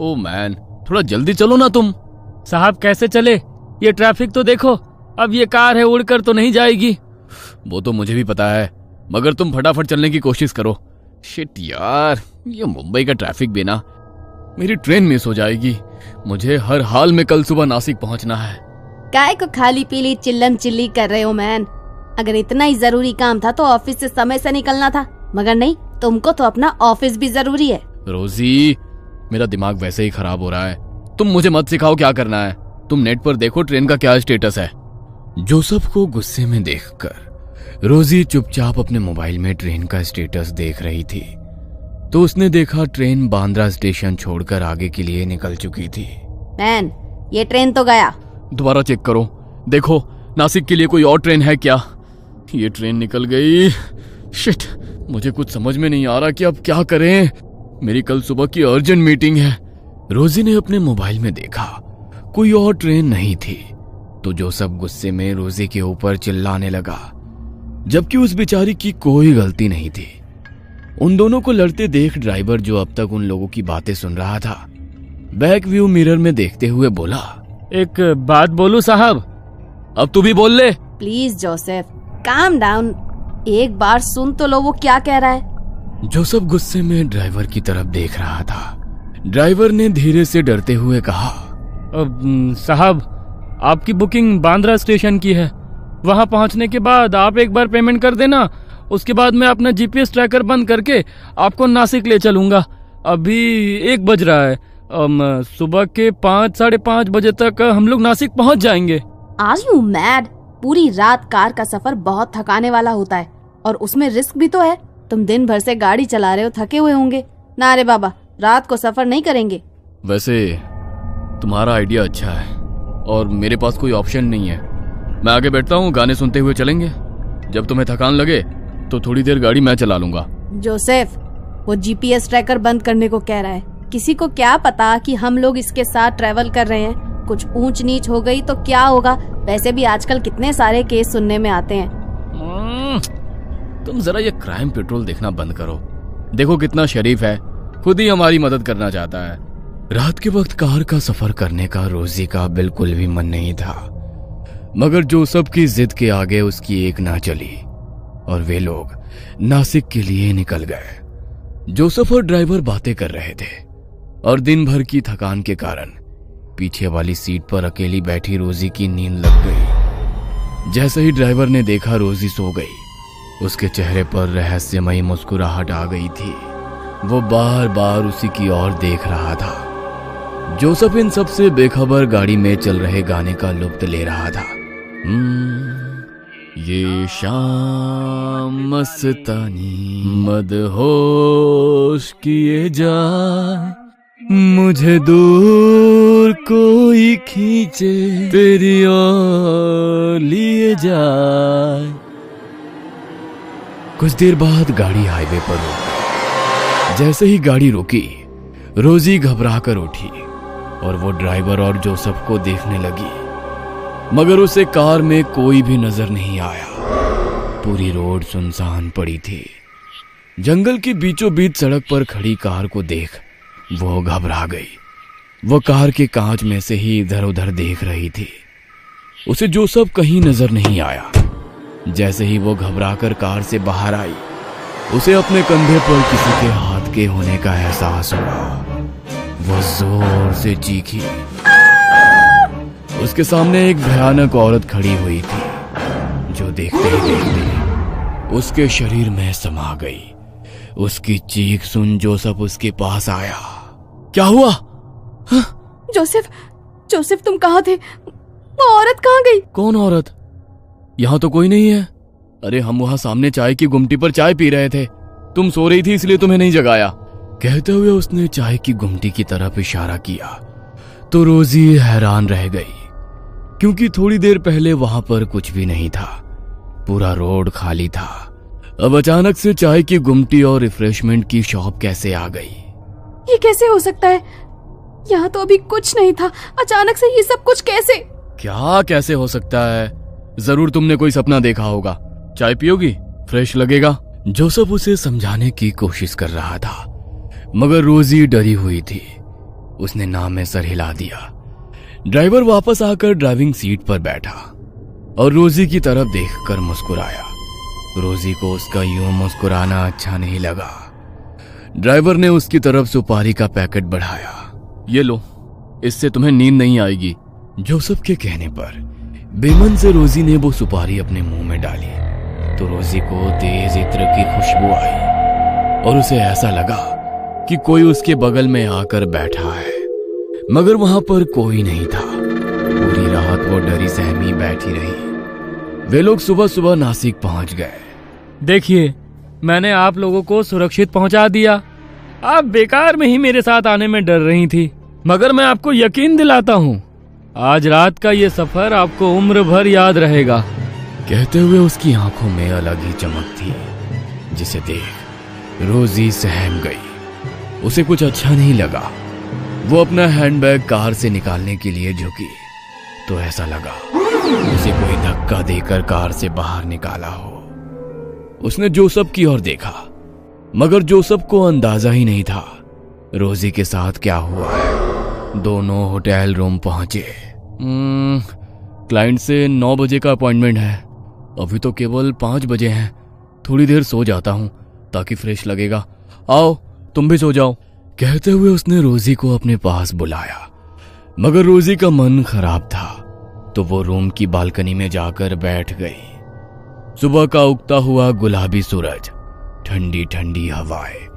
Oh man, थोड़ा जल्दी चलो ना तुम। साहब कैसे चले, ये ट्रैफिक तो देखो, अब ये कार है उड़कर तो नहीं जाएगी। वो तो मुझे भी पता है, मगर तुम फटाफट चलने की कोशिश करो। शिट यार, ये मुंबई का ट्रैफिक भी ना, मेरी ट्रेन मिस हो जाएगी। मुझे हर हाल में कल सुबह नासिक पहुंचना है। काय को खाली पीली चिल्लम चिल्ली कर रहे हो मैन? अगर इतना ही जरूरी काम था तो ऑफिस से समय से निकलना था, मगर नहीं, तुमको तो अपना ऑफिस भी जरूरी है। रोजी, मेरा दिमाग वैसे ही खराब हो रहा है, तुम मुझे मत सिखाओ क्या करना है। तुम नेट पर देखो ट्रेन का क्या स्टेटस है। जोसेफ को गुस्से में देखकर रोजी चुपचाप अपने मोबाइल में ट्रेन का स्टेटस देख रही थी, तो उसने देखा ट्रेन बांद्रा स्टेशन छोड़कर आगे के लिए निकल चुकी थी। मैन, ये ट्रेन तो गया। दोबारा चेक करो, देखो नासिक के लिए कोई और ट्रेन है क्या। ये ट्रेन निकल गई। शिट, मुझे कुछ समझ में नहीं आ रहा कि अब क्या करें। मेरी कल सुबह की अर्जेंट मीटिंग है। रोजी ने अपने मोबाइल में देखा कोई और ट्रेन नहीं थी, तो जोसेफ गुस्से में रोजी के ऊपर चिल्लाने लगा, जबकि उस बेचारी की कोई गलती नहीं थी। उन दोनों को लड़ते देख ड्राइवर, जो अब तक उन लोगों की बातें सुन रहा था, बैक व्यू मिरर में देखते हुए बोला, एक बात बोलूं साहब? अब तू भी बोल ले। प्लीज जोसेफ, काम डाउन, एक बार सुन तो लो वो क्या कह रहा है। जोसेफ गुस्से में ड्राइवर की तरफ देख रहा था। ड्राइवर ने धीरे से डरते हुए कहा, साहब, आपकी बुकिंग बांद्रा स्टेशन की है। वहां पहुंचने के बाद आप एक बार पेमेंट कर देना, उसके बाद मैं अपना जीपीएस ट्रैकर बंद करके आपको नासिक ले चलूंगा। अभी 1 बज रहा है, सुबह के 5, साढ़े 5 बजे तक हम लोग नासिक पहुंच जाएंगे। Are you mad? पूरी रात कार का सफर बहुत थकाने वाला होता है, और उसमें रिस्क भी तो है। तुम दिन भर से गाड़ी चला रहे हो, थके हुए होंगे ना। रे बाबा, रात को सफर नहीं करेंगे। वैसे तुम्हारा आइडिया अच्छा है, और मेरे पास कोई ऑप्शन नहीं है। मैं आगे बैठता हूँ, गाने सुनते हुए चलेंगे। जब तुम्हें थकान लगे तो थोड़ी देर गाड़ी मैं चला लूंगा। जोसेफ, वो जीपीएस ट्रैकर बंद करने को कह रहा है। किसी को क्या पता कि हम लोग इसके साथ ट्रैवल कर रहे हैं। कुछ ऊंच नीच हो गई तो क्या होगा? वैसे भी आजकल कितने सारे केस सुनने में आते हैं। तुम जरा ये क्राइम पेट्रोल देखना बंद करो। देखो कितना शरीफ है, खुद ही हमारी मदद करना चाहता है। रात के वक्त कार का सफर करने का रोजी का बिल्कुल भी मन नहीं था, मगर जोसेफ की जिद के आगे उसकी एक ना चली और वे लोग नासिक के लिए निकल गए। जोसेफ और ड्राइवर बातें कर रहे थे और दिन भर की थकान के कारण पीछे वाली सीट पर अकेली बैठी रोजी की नींद लग गई। जैसे ही ड्राइवर ने देखा रोजी सो गई, उसके चेहरे पर रहस्यमयी मुस्कुराहट आ गई थी। वो बार बार उसी की ओर देख रहा था। जोसेफ इन सबसे बेखबर गाड़ी में चल रहे गाने का लुत्फ ले रहा था। ये शाम मस्तानी मदहोश किए जाए, मुझे दूर कोई खींचे तेरी ओर लिए जाए। कुछ देर बाद गाड़ी हाईवे पर रुकी। जैसे ही गाड़ी रुकी, रोजी घबरा कर उठी और वो ड्राइवर और जोसेफ को देखने लगी, मगर उसे कार में कोई भी नजर नहीं आया। पूरी रोड सुनसान पड़ी थी। जंगल के बीचों बीच सड़क पर खड़ी कार को देख वो घबरा गई। वो कार के कांच में से ही इधर उधर देख रही थी। उसे जोसेफ कहीं नजर नहीं आया। जैसे ही वो घबराकर कार से बाहर आई, उसे अपने कंधे पर किसी के हाथ के होने का एहसास हुआ। वो जोर से चीखी। उसके सामने एक भयानक औरत खड़ी हुई थी, जो देखते ही देखते उसके शरीर में समा गई। उसकी चीख सुन जोसेफ उसके पास आया। क्या हुआ? जोसेफ, जोसेफ तुम कहाँ थे? वो औरत कहाँ गई? कौन औरत? यहाँ तो कोई नहीं है। अरे हम वहां सामने चाय की गुमटी पर चाय पी रहे थे। तुम सो रही थी इसलिए तुम्हें नहीं जगाया। कहते हुए उसने चाय की गुमटी की तरफ इशारा किया तो रोजी हैरान रह गई, क्योंकि थोड़ी देर पहले वहां पर कुछ भी नहीं था। पूरा रोड खाली था। अब अचानक से चाय की गुमटी और रिफ्रेशमेंट की शॉप कैसे आ गई? ये कैसे हो सकता है? यहाँ तो अभी कुछ नहीं था, अचानक से ये सब कुछ कैसे? क्या कैसे हो सकता है? जरूर तुमने कोई सपना देखा होगा। चाय पियोगी? फ्रेश लगेगा। जोसेफ उसे समझाने की कोशिश कर रहा था, मगर रोजी डरी हुई थी। उसने ना में सर हिला दिया। ड्राइवर वापस आकर ड्राइविंग सीट पर बैठा और रोजी की तरफ देखकर मुस्कुराया। रोजी को उसका यूं मुस्कुराना अच्छा नहीं लगा। ड्राइवर ने उसकी तरफ सुपारी का पैकेट बढ़ाया। ये लो, इससे तुम्हें नींद नहीं आएगी। जोसेफ के कहने पर बेमन से रोजी ने वो सुपारी अपने मुंह में डाली तो रोजी को तेज इत्र की खुशबू आई और उसे ऐसा लगा कि कोई उसके बगल में आकर बैठा है, मगर वहां पर कोई नहीं था। पूरी रात वो डरी सहमी बैठी रही। वे लोग सुबह सुबह नासिक पहुंच गए। देखिए, मैंने आप लोगों को सुरक्षित पहुंचा दिया। आप बेकार में ही मेरे साथ आने में डर रही थी, मगर मैं आपको यकीन दिलाता हूँ, आज रात का ये सफर आपको उम्र भर याद रहेगा। कहते हुए उसकी आंखों में अलग ही चमक थी, जिसे देख रोजी सहम गई। उसे कुछ अच्छा नहीं लगा। वो अपना हैंडबैग कार से निकालने के लिए झुकी तो ऐसा लगा उसे कोई धक्का देकर कार से बाहर निकाला हो। उसने जोसेफ की ओर देखा, मगर जोसेफ को अंदाजा ही नहीं था रोजी के साथ क्या हुआ है। दोनों होटल रूम पहुंचे। क्लाइंट से 9 बजे का अपॉइंटमेंट है। अभी तो केवल 5 बजे हैं। थोड़ी देर सो जाता हूं ताकि फ्रेश लगेगा। आओ, तुम भी सो जाओ। कहते हुए उसने रोजी को अपने पास बुलाया, मगर रोजी का मन खराब था तो वो रूम की बालकनी में जाकर बैठ गई। सुबह का उगता हुआ गुलाबी सूरज, ठंडी ठंडी हवाएं,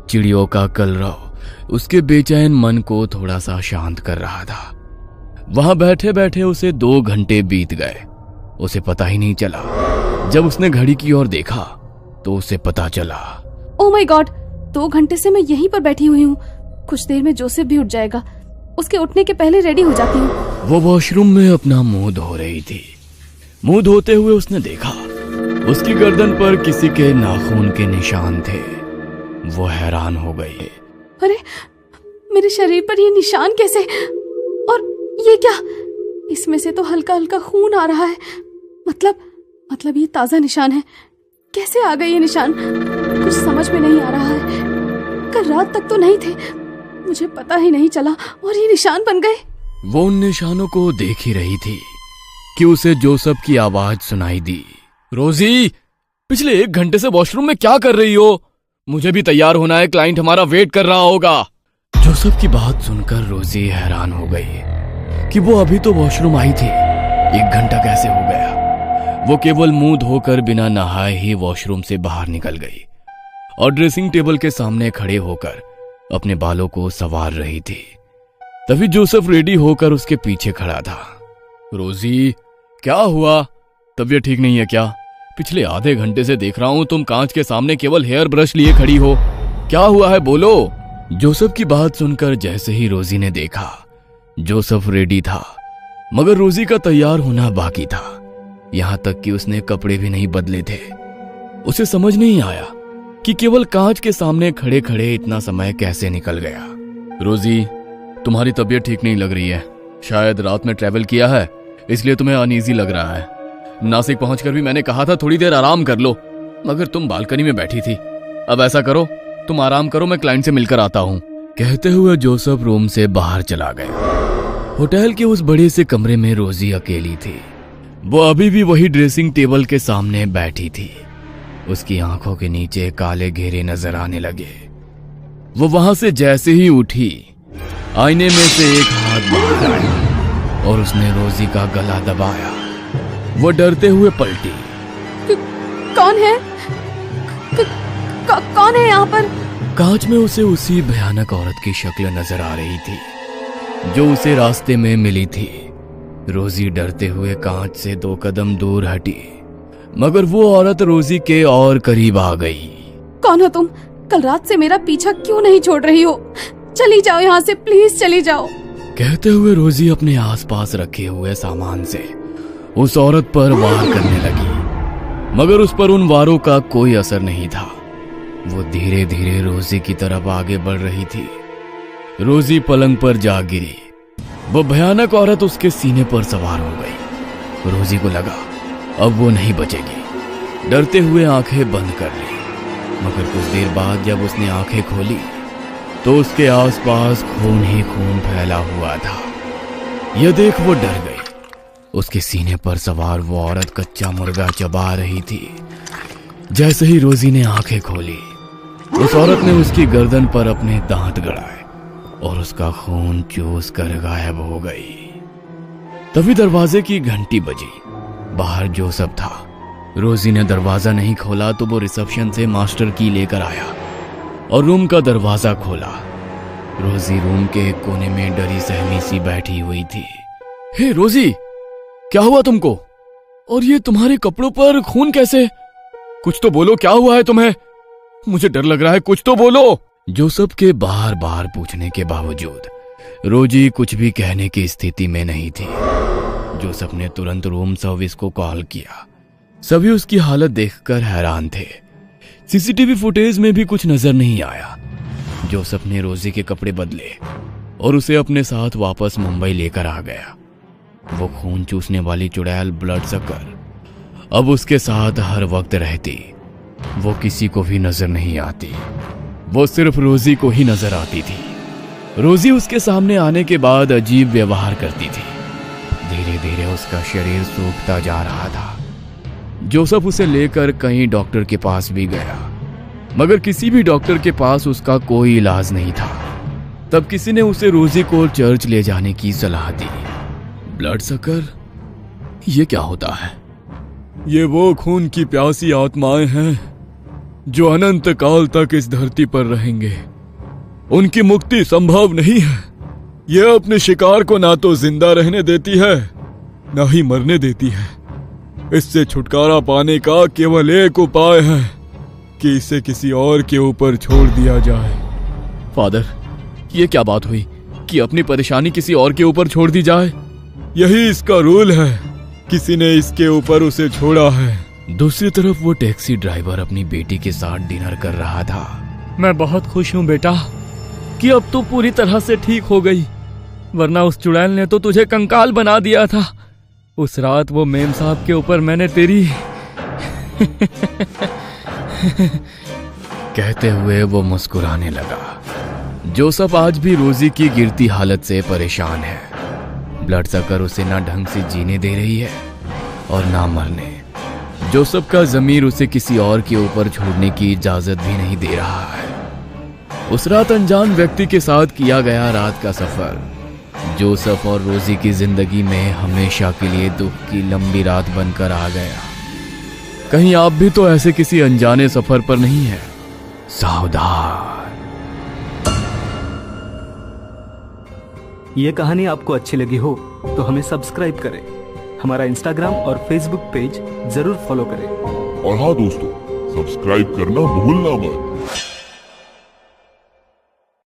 चिड़ियों का कलरव उसके बेचैन मन को थोड़ा सा शांत कर रहा था। वहां बैठे बैठे उसे 2 घंटे बीत गए। उसे पता ही नहीं चला। जब उसने घड़ी की ओर देखा तो उसे पता चला, ओह माय गॉड, 2 घंटे से मैं यहीं पर बैठी हुई हूँ। कुछ देर में जोसेफ भी उठ जाएगा। उसके उठने के पहले रेडी हो जाती हूँ। वो वॉशरूम में अपना मुंह धो रही थी। मुंह धोते हुए उसने देखा उसकी गर्दन पर किसी के नाखून के निशान थे। वो हैरान हो गई। अरे, मेरे शरीर पर ये निशान कैसे? और ये क्या? इसमें से तो हल्का हल्का खून आ रहा है। मतलब ये ताजा निशान है। कैसे आ गए ये निशान? कुछ समझ में नहीं आ रहा है। कल रात तक तो नहीं थे, मुझे पता ही नहीं चला और ये निशान बन गए। वो उन निशानों को देख ही रही थी कि उसे जोसेफ की आवाज सुनाई दी। रोजी, पिछले 1 घंटे से वॉशरूम में क्या कर रही हो? मुझे भी तैयार होना है, क्लाइंट हमारा वेट कर रहा होगा। जोसेफ की बात सुनकर रोजी हैरान हो गई कि वो अभी तो वॉशरूम आई थी। 1 घंटा कैसे हो गया? वो केवल मुंह धोकर बिना नहाए ही वॉशरूम से बाहर निकल गई और ड्रेसिंग टेबल के सामने खड़े होकर अपने बालों को संवार रही थी। तभी जोसेफ रेडी होकर उसके पीछे खड़ा था। रोजी, क्या हुआ? तबीयत ठीक नहीं है क्या? पिछले आधे घंटे से देख रहा हूं तुम कांच के सामने केवल हेयर ब्रश लिए खड़ी हो। क्या हुआ है, बोलो। जोसेफ की बात सुनकर जैसे ही रोजी ने देखा, जोसेफ रेडी था, मगर रोजी का तैयार होना बाकी था। यहां तक कि उसने कपड़े भी नहीं बदले थे। उसे समझ नहीं आया कि केवल कांच के सामने खड़े खड़े इतना समय कैसे निकल गया। रोजी, तुम्हारी तबीयत ठीक नहीं लग रही है। शायद रात में ट्रैवल किया है, इसलिए तुम्हें अनईजी लग रहा है। नासिक पहुंचकर भी मैंने कहा था थोड़ी देर आराम कर लो, मगर तुम बालकनी में बैठी थी। अब ऐसा करो, तुम आराम करो, मैं क्लाइंट से मिलकर आता हूं। कहते हुए जोसेफ रूम से बाहर चला गया। होटल के उस बड़े से कमरे में रोजी अकेली थी। वो अभी भी वही ड्रेसिंग टेबल के सामने बैठी थी। उसकी आंखों के नीचे काले घेरे नजर आने लगे। वो वहां से जैसे ही उठी, आईने में से एक हाथ बाहर आया और उसने रोजी का गला दबाया। वो डरते हुए पलटी। कौन है? कौन है यहाँ पर? कांच में उसे उसी भयानक औरत की शक्ल नजर आ रही थी जो उसे रास्ते में मिली थी। रोजी डरते हुए कांच से 2 कदम दूर हटी, मगर वो औरत रोजी के और करीब आ गई। कौन हो तुम? कल रात से मेरा पीछा क्यों नहीं छोड़ रही हो? चली जाओ यहाँ से, प्लीज चली जाओ। कहते हुए रोजी अपने आसपास रखे हुए सामान से उस औरत पर वार करने लगी, मगर उस पर उन वारों का कोई असर नहीं था। वो धीरे धीरे रोजी की तरफ आगे बढ़ रही थी। रोजी पलंग पर जा गिरी। वो भयानक औरत उसके सीने पर सवार हो गई। रोजी को लगा अब वो नहीं बचेगी। डरते हुए आंखें बंद कर ली, मगर कुछ देर बाद जब उसने आंखें खोली तो उसके आसपास खून ही खून फैला हुआ था। यह देख वो डर गई। उसके सीने पर सवार वो औरत कच्चा मुर्गा चबा रही थी। जैसे ही रोजी ने आंखें खोली, उस औरत ने उसकी गर्दन पर अपने दांत गड़ाए और उसका खून चूस कर गायब हो गई। तभी दरवाजे की घंटी बजी। बाहर जोसेफ था। रोजी ने दरवाजा नहीं खोला तो वो रिसेप्शन से मास्टर की लेकर आया और रूम का दरवाजा खोला। रोजी रूम के एक कोने में डरी सहमी सी बैठी हुई थी। हे रोजी, क्या हुआ तुमको? और ये तुम्हारे कपड़ों पर खून कैसे? कुछ तो बोलो, क्या हुआ है तुम्हें? मुझे डर लग रहा है, कुछ तो बोलो। जोसेफ के बार बार पूछने के बावजूद रोजी कुछ भी कहने की स्थिति में नहीं थी। जोसेफ ने तुरंत रूम सर्विस को कॉल किया। सभी उसकी हालत देखकर हैरान थे। सीसीटीवी फुटेज में भी कुछ नजर नहीं आया। जोसेफ ने रोजी के कपड़े बदले और उसे अपने साथ वापस मुंबई लेकर आ गया। वो खून चूसने वाली चुड़ैल ब्लड सकर अब उसके साथ हर वक्त रहती। वो किसी को भी नजर नहीं आती, वो सिर्फ रोजी को ही नजर आती थी। रोजी उसके सामने आने के बाद अजीब व्यवहार करती थी। धीरे धीरे उसका शरीर सूखता जा रहा था। जोसेफ उसे लेकर कई डॉक्टर के पास भी गया, मगर किसी भी डॉक्टर के पास उसका कोई इलाज नहीं था। तब किसी ने उसे रोजी को चर्च ले जाने की सलाह दी। ब्लड सकर, ये क्या होता है? ये वो खून की प्यासी आत्माएं हैं जो अनंत काल तक इस धरती पर रहेंगे। उनकी मुक्ति संभव नहीं है। यह अपने शिकार को ना तो जिंदा रहने देती है, ना ही मरने देती है। इससे छुटकारा पाने का केवल एक उपाय है कि इसे किसी और के ऊपर छोड़ दिया जाए। फादर, ये क्या बात हुई कि अपनी परेशानी किसी और के ऊपर छोड़ दी जाए? यही इसका रूल है। किसी ने इसके ऊपर उसे छोड़ा है। दूसरी तरफ वो टैक्सी ड्राइवर अपनी बेटी के साथ डिनर कर रहा था। मैं बहुत खुश हूँ बेटा कि अब तू पूरी तरह से ठीक हो गई, वरना उस चुड़ैल ने तो तुझे कंकाल बना दिया था। उस रात वो मेम साहब के ऊपर मैंने तेरी कहते हुए वो मुस्कुराने लगा। जोसेफ आज भी रोजी की गिरती हालत से परेशान है। ब्लड सकर उसे ना ढंग से जीने दे रही है और ना मरने। जोसेफ का ज़मीर उसे किसी और के ऊपर छोड़ने की इजाजत भी नहीं दे रहा है। उस रात अनजान व्यक्ति के साथ किया गया रात का सफर जोसेफ और रोजी की जिंदगी में हमेशा के लिए दुख की लंबी रात बनकर आ गया। कहीं आप भी तो ऐसे किसी अनजाने सफर पर नहीं है? सावधान। ये कहानी आपको अच्छी लगी हो तो हमें सब्सक्राइब करें, हमारा इंस्टाग्राम और फेसबुक पेज जरूर फॉलो करें। और हाँ दोस्तों, सब्सक्राइब करना भूलना मत।